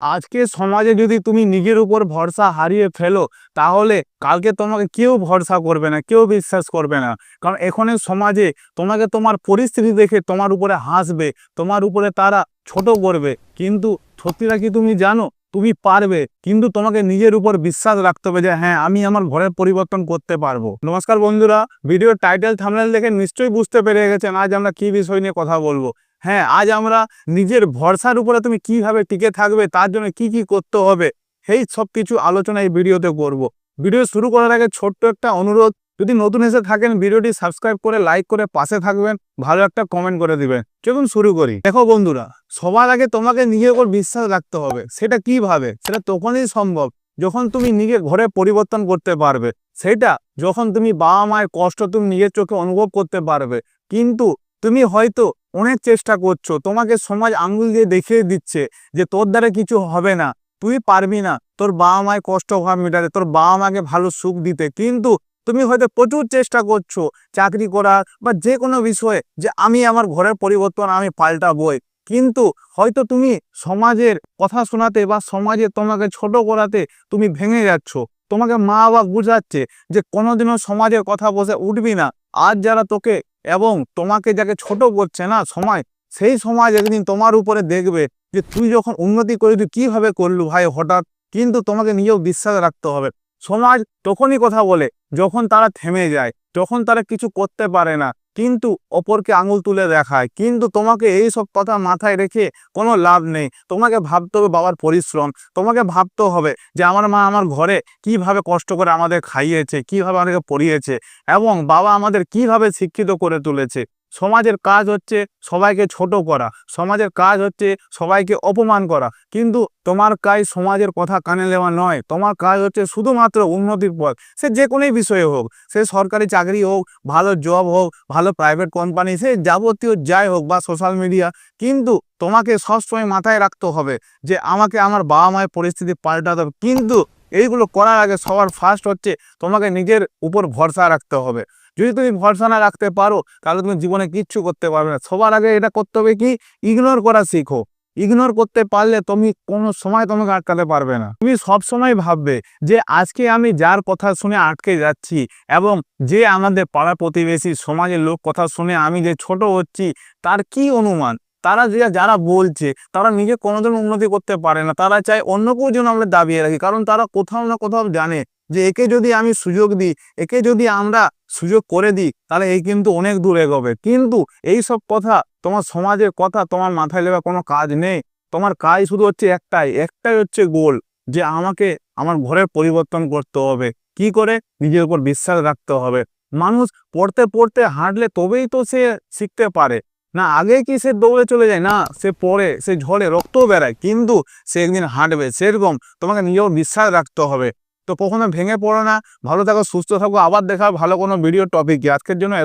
আজকে সমাজে যদি তুমি নিজের উপর ভরসা হারিয়ে ফেলো, তাহলে কালকে তোমাকে কেউ ভরসা করবে না, কেউ বিশ্বাস করবে না। কারণ এখনের সমাজে তোমাকে তোমার পরিস্থিতি দেখে তোমার উপরে হাসবে, তোমার উপরে তারা ছোট করবে। কিন্তু সত্যিটা কি তুমি জানো, তুমি পারবে। কিন্তু তোমাকে নিজের উপর বিশ্বাস রাখতে হবে যে হ্যাঁ, আমি আমার ঘরের পরিবর্তন করতে পারবো। নমস্কার বন্ধুরা, ভিডিওর টাইটেল থাম্বনেল দেখে নিশ্চয়ই বুঝতে পেরে গেছেন আজ আমরা কি বিষয় নিয়ে কথা বলবো। হ্যাঁ, আজ আমরা নিজের ভরসার উপরে তুমি কিভাবে টিকে থাকবে, তার জন্য কি কি করতে হবে, সেই সব কিছু আলোচনা এই ভিডিওতে করব। ভিডিও শুরু করার আগে ছোট্ট একটা অনুরোধ, যদি নতুন এসে থাকেন ভিডিওটি সাবস্ক্রাইব করে লাইক করে পাশে থাকবেন, ভালো একটা কমেন্ট করে দিবেন। চলুন শুরু করি। দেখো বন্ধুরা, সবার আগে তোমাকে নিজের উপর বিশ্বাস রাখতে হবে। সেটা কিভাবে? সেটা তখনই সম্ভব যখন তুমি নিজের ঘরে পরিবর্তন করতে পারবে। সেটা যখন তুমি বাবা মায়ের কষ্ট তুমি নিজের চোখে অনুভব করতে পারবে। কিন্তু তুমি হয়তো অনেক চেষ্টা করছো, তোমাকে সমাজ আঙ্গুল দিয়ে দেখিয়ে দিচ্ছে যে তোর দ্বারা কিছু হবে না, তুই পারবি না তোর বাবা মায়ের কষ্ট ভাব মেটাতে, তোর বাবা মাকে ভালো সুখ দিতে। কিন্তু তুমি হয়তো প্রচুর চেষ্টা করছো চাকরি করার বা যে কোনো বিষয়ে, যে আমি আমার ঘরের পরিবর্তন আমি পাল্টাবই। কিন্তু হয়তো তুমি সমাজের কথা শোনাতে বা সমাজে তোমাকে ছোট করাতে তুমি ভেঙে যাচ্ছ। তোমাকে মা বাবা বুঝাচ্ছে যে কোনোদিনও সমাজের কথা বসে উঠবি না। আজ যারা তোকে এবং তোমাকে যাকে ছোট করছে না সমাজ, সেই সমাজ একদিন তোমার উপরে দেখবে যে তুই যখন উন্নতি করে তুই কিভাবে করলু ভাই হঠাৎ। কিন্তু তোমাকে নিজেও বিশ্বাস রাখতে হবে। সমাজ তখনই কথা বলে যখন তারা থেমে যায়, যখন তারা কিছু করতে পারে না, কিন্তু অপরকে আঙুল তুলে দেখায়। কিন্তু তোমাকে এই সব কথা মাথায় রেখে কোনো লাভ নেই। তোমাকে ভাবতে হবে বাবার পরিশ্রম, তোমাকে ভাবতে হবে যে আমার মা আমার ঘরে কিভাবে কষ্ট করে আমাদের খাইয়েছে, কিভাবে আমাদেরকে পড়িয়েছে, এবং বাবা আমাদের কিভাবে শিক্ষিত করে তুলেছে। সমাজের কাজ হচ্ছে সবাইকে ছোট করা, সমাজের কাজ হচ্ছে সবাইকে অপমান করা। কিন্তু তোমার কাজ সমাজের কথা কানে নেওয়া নয়। তোমার কাজ হচ্ছে শুধুমাত্র উন্নতির পথ। সে যে কোনোই বিষয়ে হোক, সে সরকারি চাকরি হোক, ভালো জব হোক, ভালো প্রাইভেট কোম্পানি, সে যাবতীয় যাই হোক, বা সোশ্যাল মিডিয়া। কিন্তু তোমাকে সবসময় মাথায় রাখতে হবে যে আমাকে আমার বাবা মায়ের পরিস্থিতি পাল্টাতে হবে। কিন্তু এইগুলো করার আগে সবার ফার্স্ট হচ্ছে তোমাকে নিজের উপর ভরসা রাখতে হবে। যদি তুমি ভরসা না রাখতে পারো, তাহলে তুমি জীবনে কিচ্ছু করতে পারবে না। সবার আগে এটা করতে হবে কি, ইগনোর করা শিখো। ইগনোর করতে পারলে তুমি কোনো সময় তোমাকে আটকাতে পারবে না। তুমি সব সময় ভাববে যে আজকে আমি যার কথা শুনে আটকে যাচ্ছি, এবং যে আমাদের পাড়া প্রতিবেশী সমাজের লোক কথা শুনে আমি যে ছোট হচ্ছি, তার কি অনুমান? তারা যারা বলছে তারা নিজে কোনোদিন উন্নতি করতে পারে না। তারা চায় অন্য কেউ যেন আমরা দাবিয়ে রাখি, কারণ তারা কোথাও না কোথাও জানে যে একে যদি আমি সুযোগ দিই, একে যদি আমরা সুযোগ করে দিই, তাহলে এই কিন্তু অনেক দূর এগোবে। কিন্তু এই সব কথা, তোমার সমাজের কথা তোমার মাথায় লেগে কোনো কাজ নেই। তোমার কাজ শুধু হচ্ছে একটাই, একটাই হচ্ছে গোল, যে আমাকে আমার ঘরের পরিবর্তন করতে হবে। কি করে? নিজের উপর বিশ্বাস রাখতে হবে। মানুষ পড়তে পড়তে হাঁটলে তবেই তো সে শিখতে পারে না। আগে কি সে দৌড়ে চলে যায়? না, সে পড়ে, সে ঝরে, রক্তও বেড়ায়, কিন্তু সে একদিন হাঁটবে। সেরকম তোমাকে নিজেও বিশ্বাস রাখতে হবে। তো কখনো ভেঙে পড়ো না। ভালো থাকো, সুস্থ থাকো। আবার দেখা ভালো কোনো ভিডিও টপিকে। আজকের জন্য